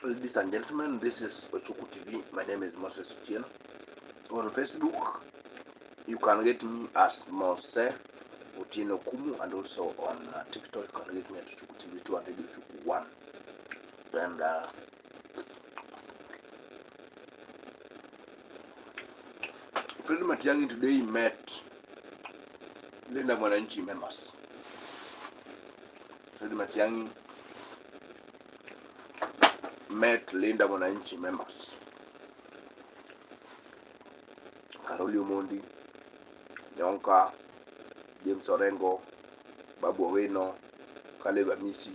Ladies and gentlemen, this is Ochuku TV. My name is Moses Otieno. On Facebook, you can get me as Mose Otieno Kumu, and also on TikTok, you can get me at Ochuku TV 2 and Ochuku 1. And Fred Matiang'I today met Linda Mwananchi members. Fred Matiang'I met Linda Mwananchi members. Karoli Omondi, Nyonka, James Orengo, Babu Owino, Misi,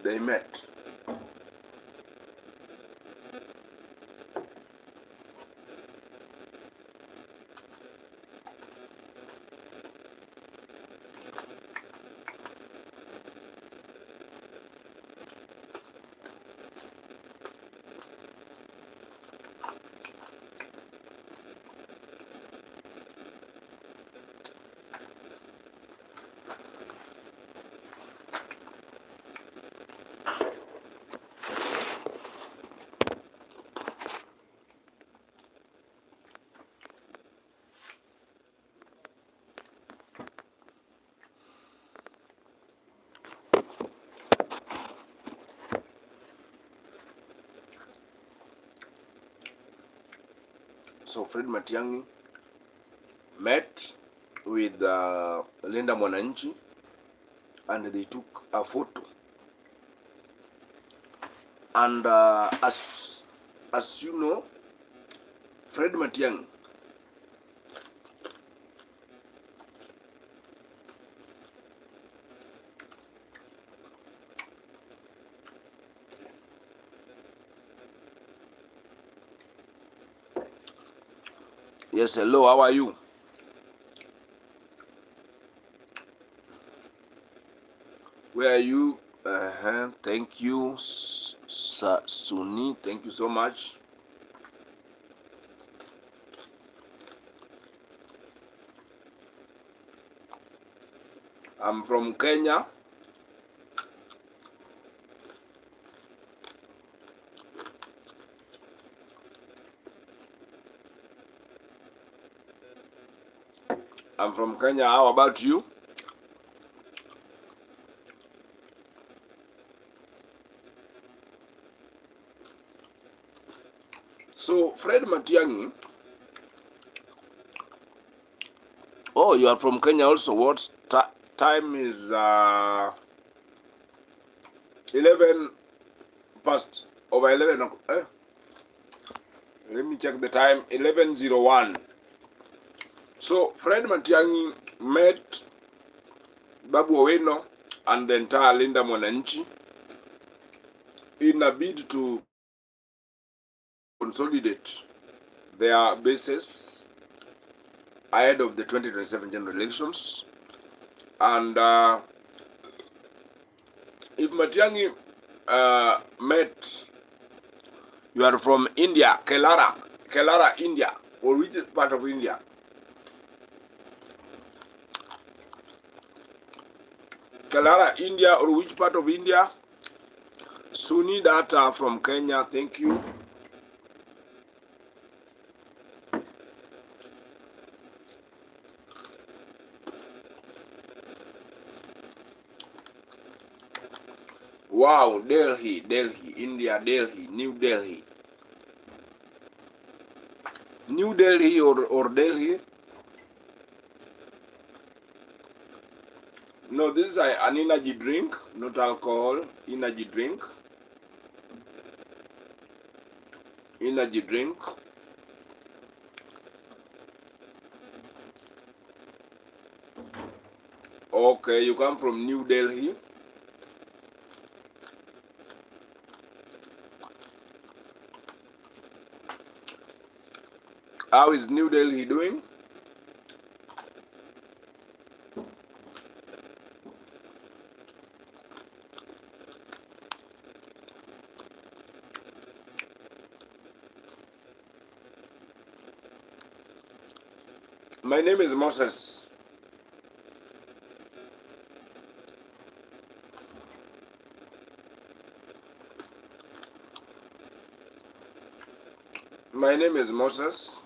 they met. So Fred Matiang'I met with Linda Mwananchi and they took a photo. And as you know, Fred Matiang'I yes, hello, how are you? Where are you? Thank you, Suni. Thank you so much. I'm from Kenya. I'm from Kenya. How about you? So, Fred Matiang'I. Oh, you are from Kenya also. What time is 11 past over 11? Let me check the time. 11:01. So, Fred Matiang'I met Babu Owino and the entire Linda Mwananchi in a bid to consolidate their bases ahead of the 2027 general elections. And if Matiang'I met, you are from India, Kerala, India, or which part of India? Kerala, India, or which part of India? Suni data from Kenya, thank you. Wow, Delhi, India, New Delhi. New Delhi or Delhi? No, this is an energy drink, not alcohol, energy drink. Energy drink. Okay, you come from New Delhi. How is New Delhi doing? My name is Moses. My name is Moses.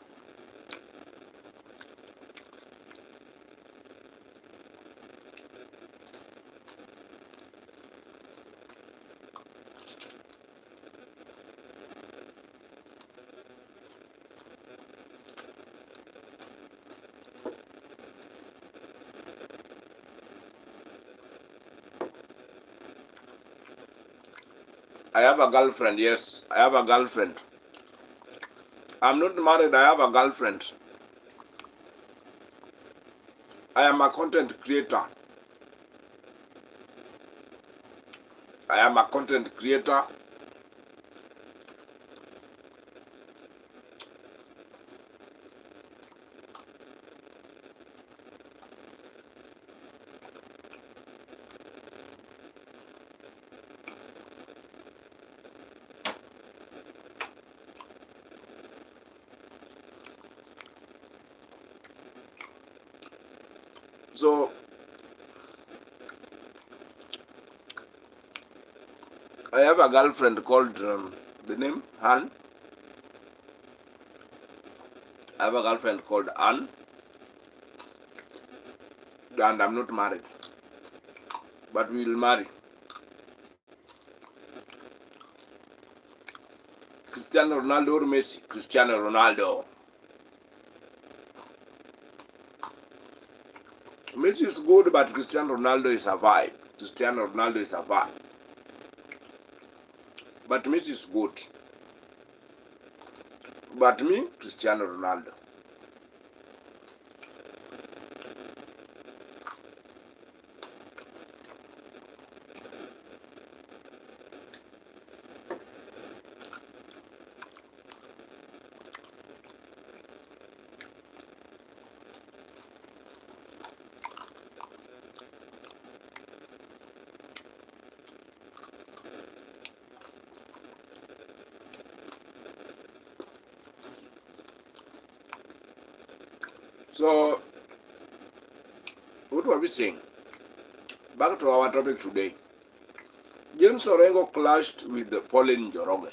I have a girlfriend, yes. I have a girlfriend. I'm not married, I have a girlfriend. I am a content creator. I am a content creator. So, I have a girlfriend called, the name, Han. I have a girlfriend called Anne, and I'm not married. But we will marry. Cristiano Ronaldo or Messi? Cristiano Ronaldo. Messi is good, but Cristiano Ronaldo is a vibe. Cristiano Ronaldo is a vibe. But Messi is good. But me, Cristiano Ronaldo. So, what were we saying? Back to our topic today. James Orengo clashed with Pauline Njoroge.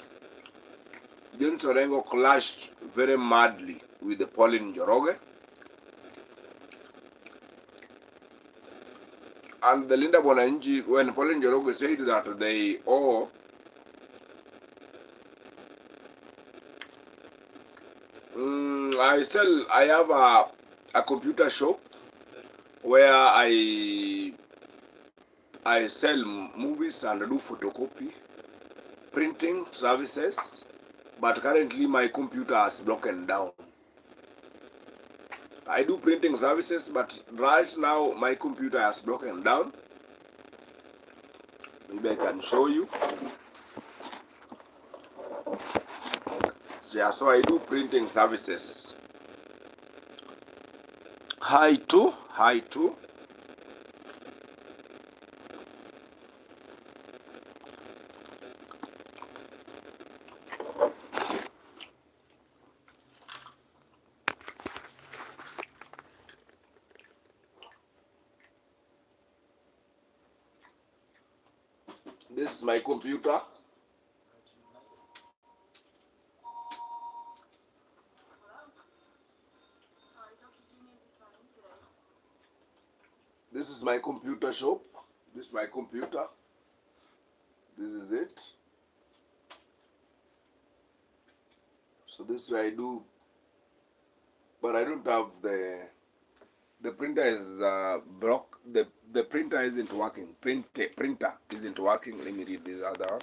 James Orengo clashed very madly with Pauline Njoroge. And the Linda Mwananchi, when Pauline Njoroge said that they owe I have a computer shop where I sell movies and do photocopy, printing services, but currently my computer has broken down. I do printing services, but right now my computer has broken down. Maybe I can show you. Yeah, so I do printing services. Hi to. This is my computer. This is my computer shop. This is my computer. This is it. So this is where I do, but I don't have the printer is broke. The printer isn't working. Printer isn't working. Let me read this other one.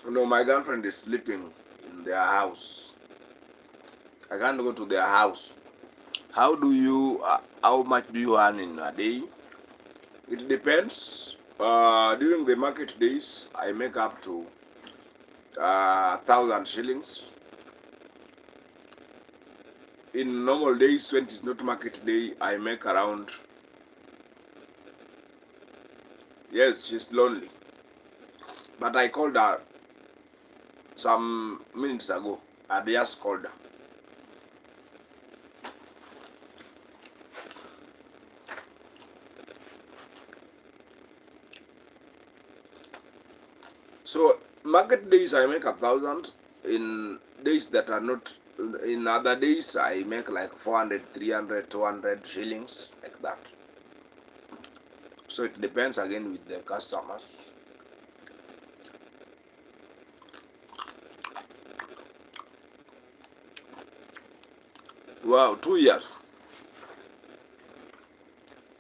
No, my girlfriend is sleeping in their house. I can't go to their house. How do you? How much do you earn in a day? It depends. During the market days, I make up to 1,000 shillings. In normal days, when it is not market day, I make around. Yes, she's lonely. But I called her some minutes ago. I just called her. So market days I make 1,000. In days that are not, in other days I make like 400, 300, 200 shillings like that. So it depends again with the customers. Wow, 2 years.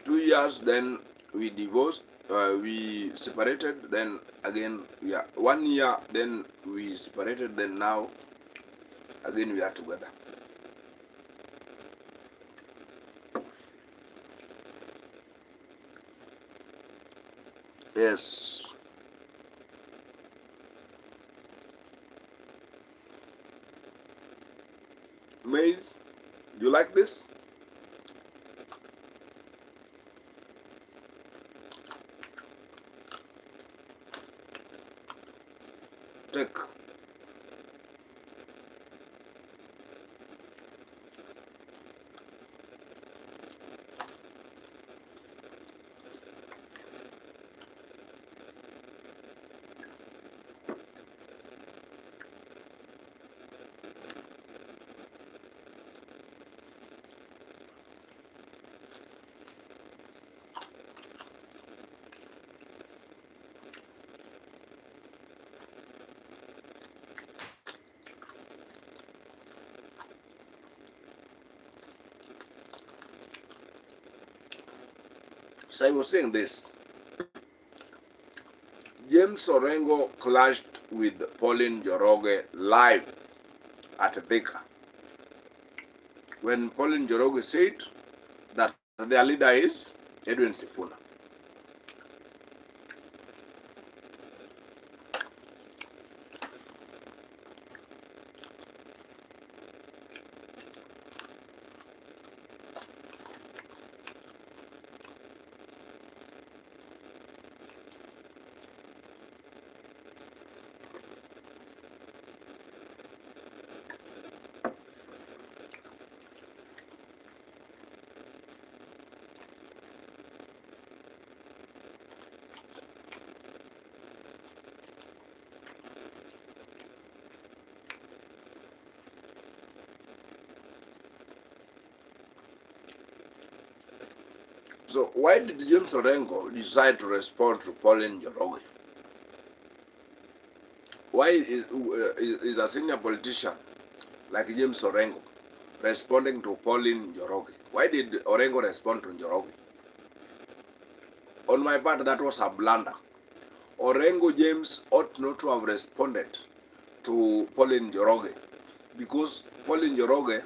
2 years, then we divorced, we separated, then again, yeah, 1 year, then we separated, then now again we are together. Yes. Maize, you like this? Take. So I was saying this. James Orengo clashed with Pauline Njoroge live at Thika when Pauline Njoroge said that their leader is Edwin Sifuna. So why did James Orengo decide to respond to Pauline Njoroge? Why is a senior politician like James Orengo responding to Pauline Njoroge? Why did Orengo respond to Njoroge? On my part, that was a blunder. Orengo James ought not to have responded to Pauline Njoroge because Pauline Njoroge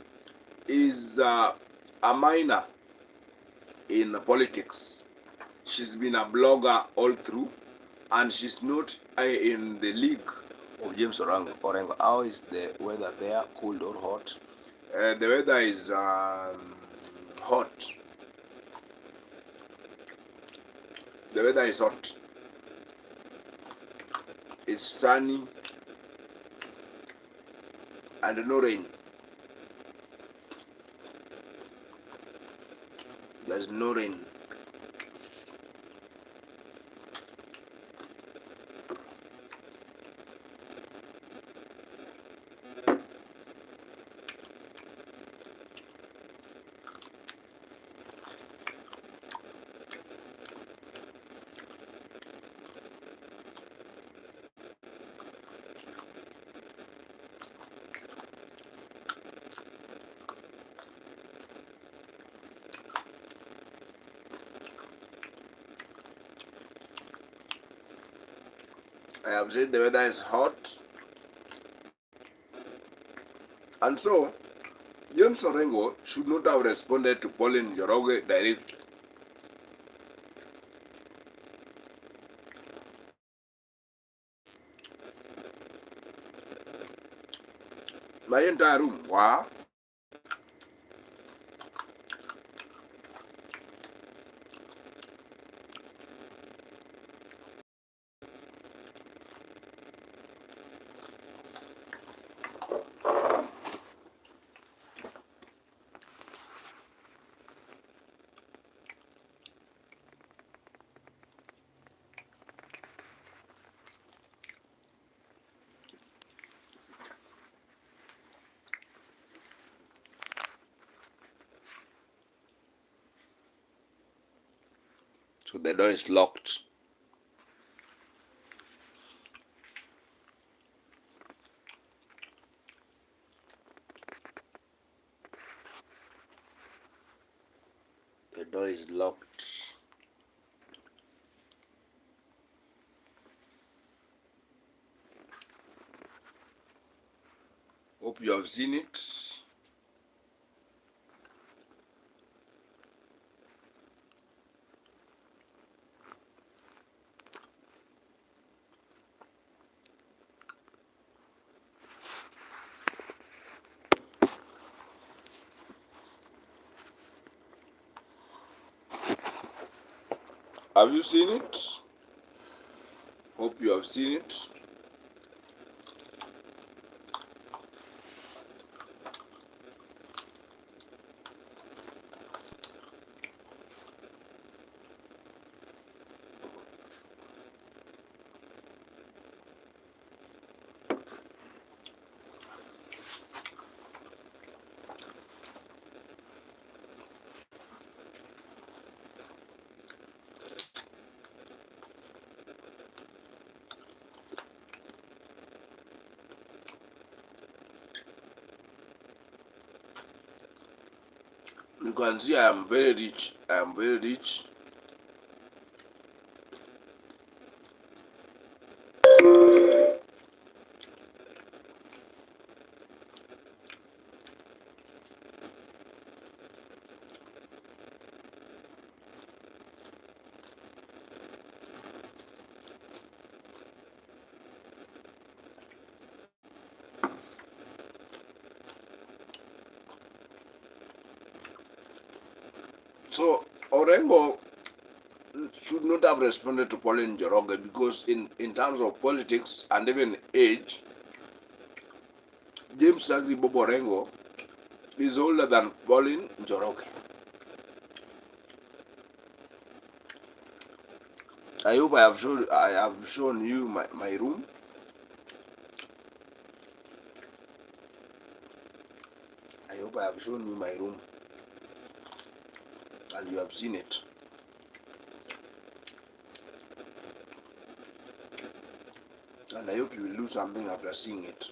is a minor in politics. She's been a blogger all through, and she's not in the league of James Orengo. How is the weather there? Cold or hot? The weather is hot. The weather is hot. It's sunny and no rain. There's no rain. I have said the weather is hot. And so, James Orengo should not have responded to Pauline Njoroge directly. My entire room, wow. So the door is locked. The door is locked. Hope you have seen it. Have you seen it? Hope you have seen it. You can see I am very rich. I am very rich. So Orengo should not have responded to Pauline Njoroge because in terms of politics and even age, James Agri Bobo Orengo is older than Pauline Njoroge. I hope I have shown you my room. I hope I have shown you my room and you have seen it. And I hope you will do something after seeing it.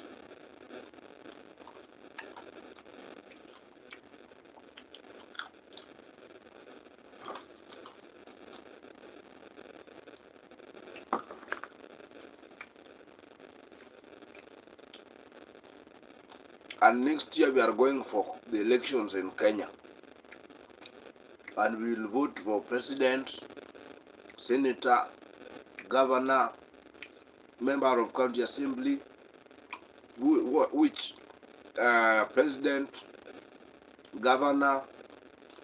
And next year we are going for the elections in Kenya. And we will vote for president, senator, governor, member of county assembly, which president, governor,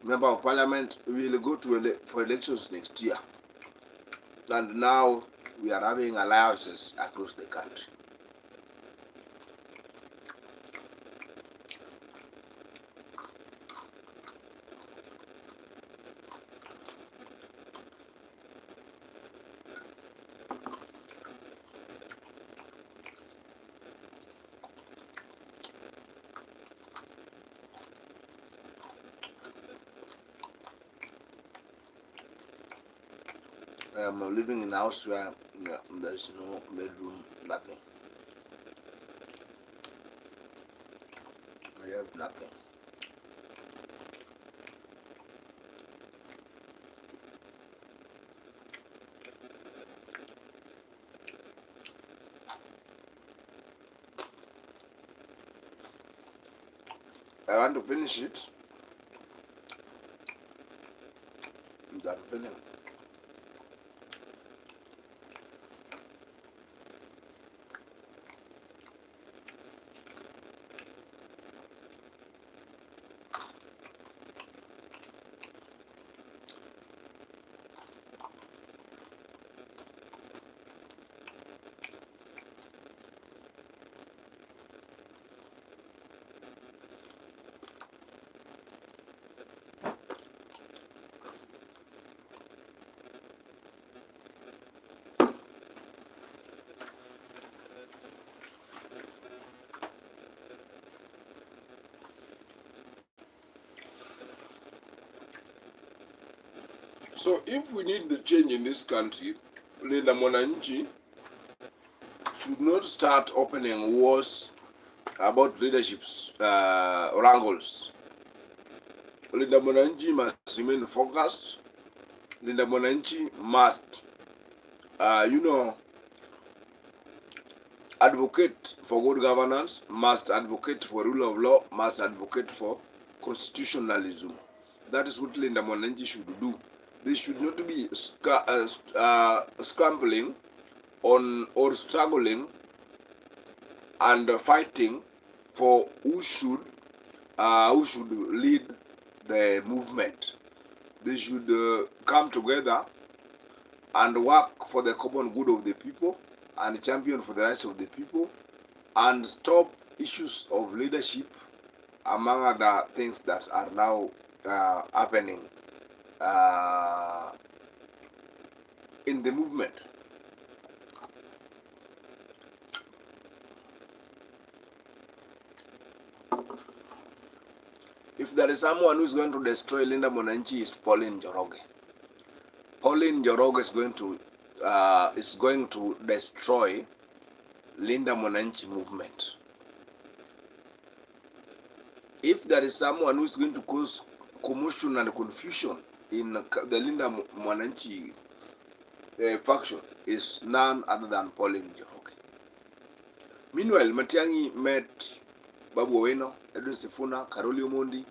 member of parliament will go to for elections next year. And now we are having alliances across the country. I am living in a house where there is no bedroom, nothing. I have nothing. I want to finish it. That feeling. So if we need the change in this country, Linda Mwananchi should not start opening wars about leadership wrangles. Linda Mwananchi must remain focused. Linda Mwananchi must, advocate for good governance, must advocate for rule of law, must advocate for constitutionalism. That is what Linda Mwananchi should do. They should not be scrambling on or struggling and fighting for who should lead the movement. They should come together and work for the common good of the people and champion for the rights of the people and stop issues of leadership, among other things that are now happening in the movement. If there is someone who is going to destroy Linda Mwananchi, is Pauline Njoroge. Pauline Njoroge is going to destroy Linda Mwananchi movement. If there is someone who is going to cause commotion and confusion in the Linda Mwananchi faction, is none other than Pauline Njoroge. Meanwhile, Matiang'I met Babu Owino, Edwin Sifuna, Karoli Omondi,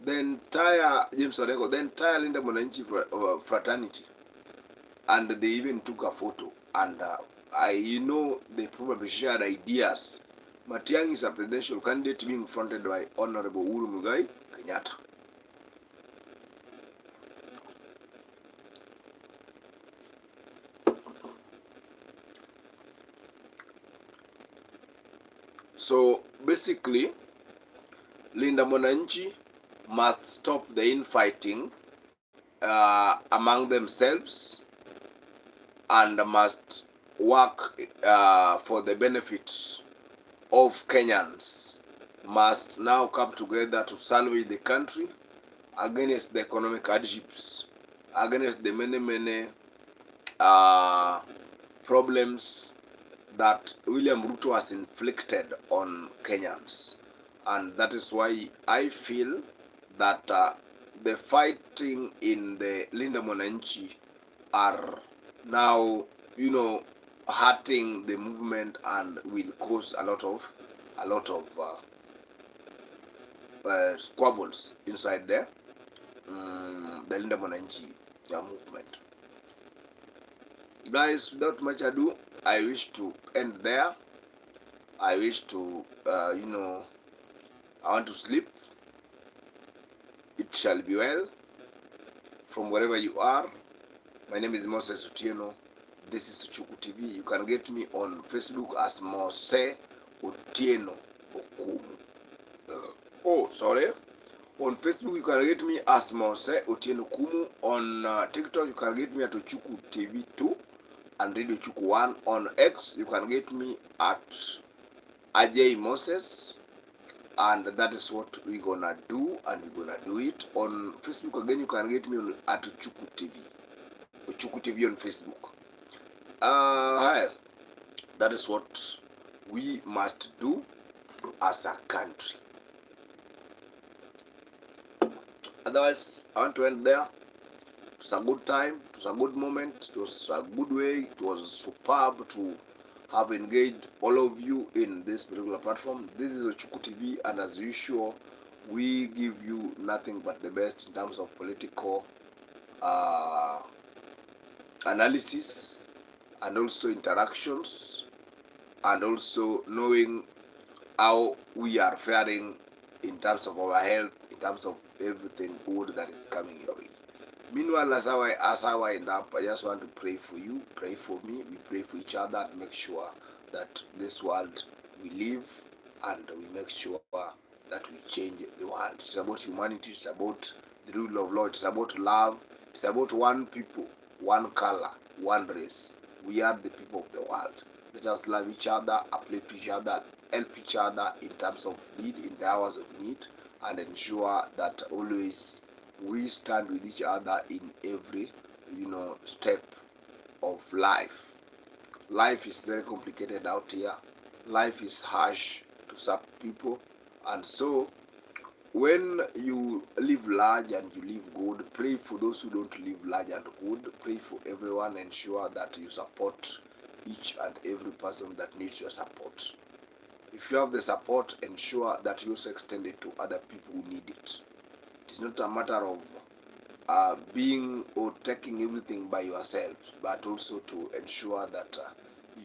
the entire James Orengo, the entire Linda Mwananchi fraternity, and they even took a photo. And they probably shared ideas. Matiang'I is a presidential candidate being fronted by Honorable Uhuru Muigai Kenyatta. So basically, Linda Mwananchi must stop the infighting among themselves and must work for the benefits of Kenyans. Must now come together to salvage the country against the economic hardships, against the many problems that William Ruto has inflicted on Kenyans. And that is why I feel that the fighting in the Linda Mwananchi are now, hurting the movement and will cause a lot of squabbles inside the Linda Mwananchi movement. Guys, without much ado, I wish to end there. I wish to, I want to sleep. It shall be well. From wherever you are, my name is Moses Otieno. This is Chuku TV. You can get me on Facebook as Mose Otieno Okumu. On Facebook, you can get me as Mose Otieno Kumu. On TikTok, you can get me at Chuku TV 2 and Radio Chuku 1. On X, you can get me at Ajay Moses. And that is what we're gonna do, and we're gonna do it. On Facebook again, you can get me on at Chuku TV. Chuku TV on Facebook. That is what we must do as a country. Otherwise, I want to end there. It was a good time, it was a good moment, it was a good way, it was superb to have engaged all of you in this particular platform. This is Chuku TV, and as usual, we give you nothing but the best in terms of political uh, analysis, and also interactions, and also knowing how we are faring in terms of our health, in terms of everything good that is coming your way. Meanwhile, as I wind up, I just want to pray for you, pray for me, we pray for each other, and make sure that this world we live, and we make sure that we change the world. It's about humanity, it's about the rule of law, it's about love, it's about one people, one color, one race. We are the people of the world. Let us love each other, uplift each other, help each other in terms of need, in the hours of need, and ensure that always we stand with each other in every, step of life. Life is very complicated out here. Life is harsh to some people, and so when you live large and you live good, pray for those who don't live large and good. Pray for everyone. Ensure that you support each and every person that needs your support. If you have the support, ensure that you also extend it to other people who need it. It is not a matter of being or taking everything by yourself, but also to ensure that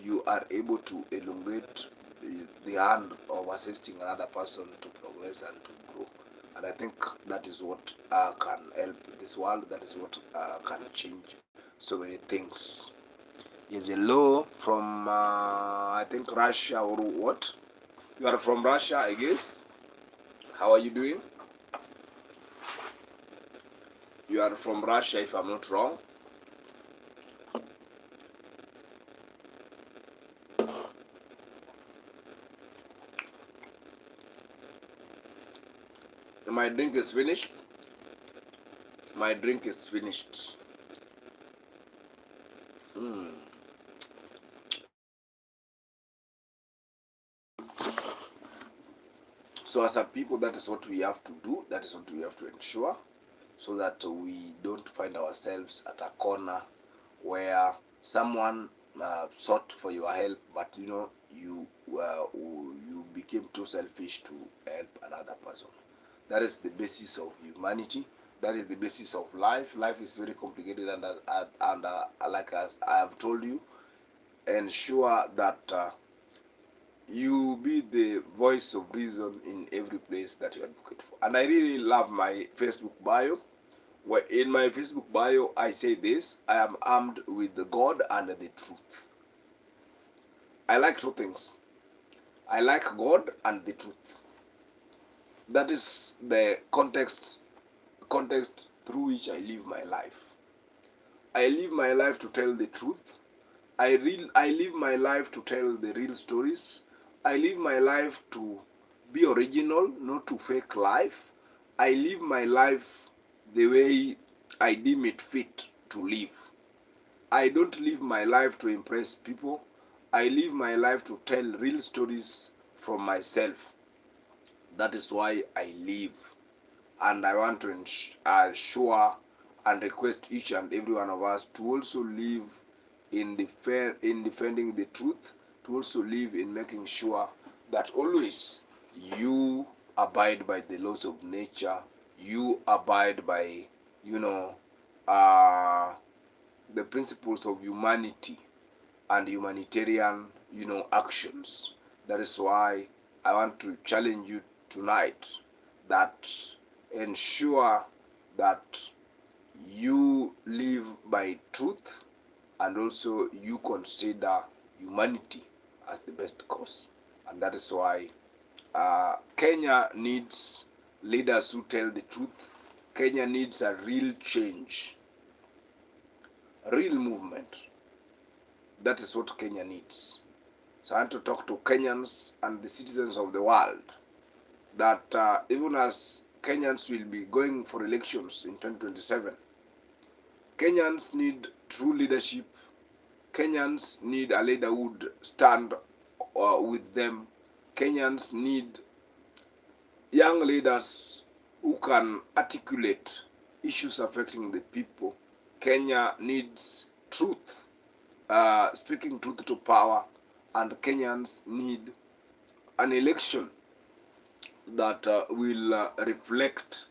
you are able to elongate the hand of assisting another person to progress and to grow. And I think that is what can help this world. That is what can change so many things. Here's a hello from I think Russia or what? You are from Russia, I guess. How are you doing? You are from Russia, if I'm not wrong. My drink is finished. My drink is finished. So as a people, that is what we have to do. That is what we have to ensure, so that we don't find ourselves at a corner where someone sought for your help, but you became too selfish to help another person. That is the basis of humanity. That is the basis of life. Life is very complicated, and like as I have told you, ensure that you be the voice of reason in every place that you advocate for. And I really love my Facebook bio. Where in my Facebook bio, I say this: I am armed with the God and the truth. I like two things. I like God and the truth. That is the context through which I live my life. I live my life to tell the truth. I live my life to tell the real stories. I live my life to be original, not to fake life. I live my life the way I deem it fit to live. I don't live my life to impress people. I live my life to tell real stories from myself. That is why I live. And I want to assure and request each and every one of us to also live in defending the truth, to also live in making sure that always you abide by the laws of nature, you abide by, the principles of humanity and humanitarian, actions. That is why I want to challenge you tonight that ensure that you live by truth, and also you consider humanity as the best cause. And that is why Kenya needs leaders who tell the truth. Kenya needs a real change, real movement. That is what Kenya needs. So I want to talk to Kenyans and the citizens of the world that even as Kenyans will be going for elections in 2027, Kenyans need true leadership. Kenyans need a leader who would stand with them. Kenyans need young leaders who can articulate issues affecting the people. Kenya needs truth, speaking truth to power, and Kenyans need an election that will reflect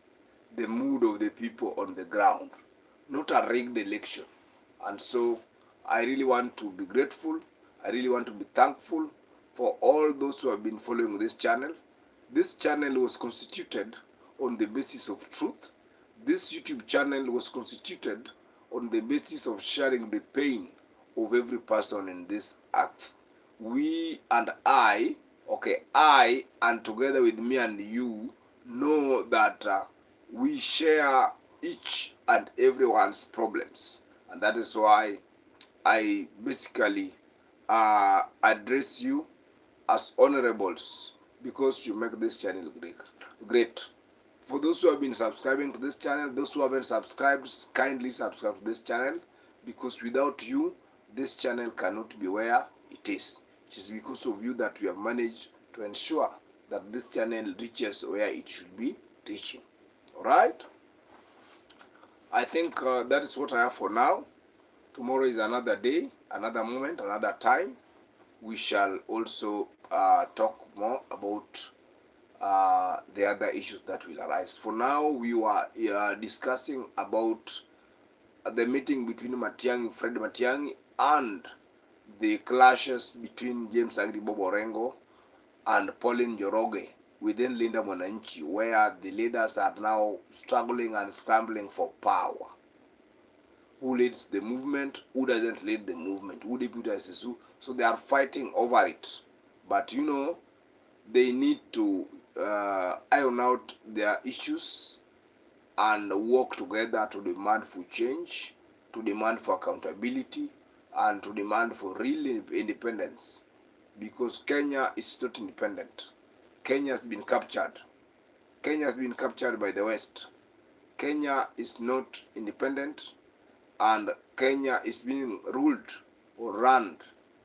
the mood of the people on the ground, not a rigged election. And so I really want to be grateful. I really want to be thankful for all those who have been following this channel. This channel was constituted on the basis of truth. This YouTube channel was constituted on the basis of sharing the pain of every person in this earth. We and I, and together with me and you, know that we share each and everyone's problems. And that is why I basically address you as honorables, because you make this channel great. For those who have been subscribing to this channel, those who haven't subscribed, kindly subscribe to this channel, because without you, this channel cannot be where it is. It is because of you that we have managed to ensure that this channel reaches where it should be reaching. Alright? I think that is what I have for now. Tomorrow is another day, another moment, another time. We shall also talk more about the other issues that will arise. For now, we were discussing about the meeting between Fred Matiang'I, and the clashes between James Agri Bob Orengo and Pauline Njoroge within Linda Mwananchi, where the leaders are now struggling and scrambling for power. Who leads the movement? Who doesn't lead the movement? Who deputizes who? So they are fighting over it. But you know, they need to iron out their issues and work together to demand for change, to demand for accountability, and to demand for real independence. Because Kenya is not independent. Kenya has been captured. Kenya has been captured by the West. Kenya is not independent, and Kenya is being ruled or run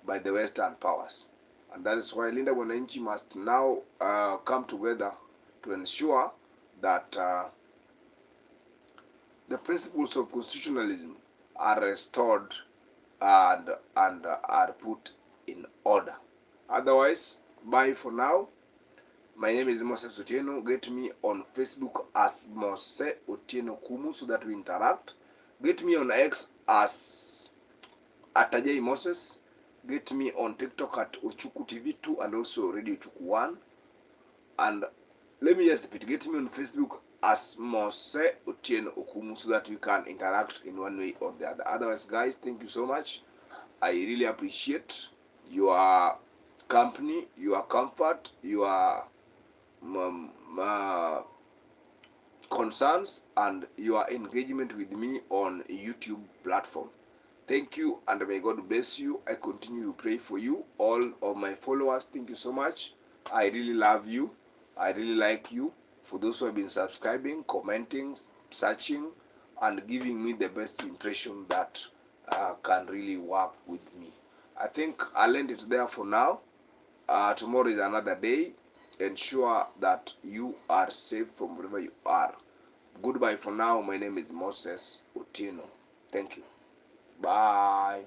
by the Western powers. And that is why Linda Mwananchi must now come together to ensure that the principles of constitutionalism are restored and are put in order. Otherwise, bye for now. My name is Moses Otieno. Get me on Facebook as Mose Otieno Kumu so that we interact. Get me on X as Atajay Moses. Get me on TikTok at Ochuku TV2 and also Radio Ochuku 1. And let me just repeat, get me on Facebook as Mose Otieno Okumu so that we can interact in one way or the other. Otherwise, guys, thank you so much. I really appreciate your company, your comfort, your concerns, and your engagement with me on YouTube platform. Thank you, and may God bless you. I continue to pray for you, all of my followers. Thank you so much. I really love you. I really like you. For those who have been subscribing, commenting, searching, and giving me the best impression that can really work with me. I think I'll end it there for now. Tomorrow is another day. Ensure that you are safe from wherever you are. Goodbye for now. My name is Moses Otieno. Thank you. Bye.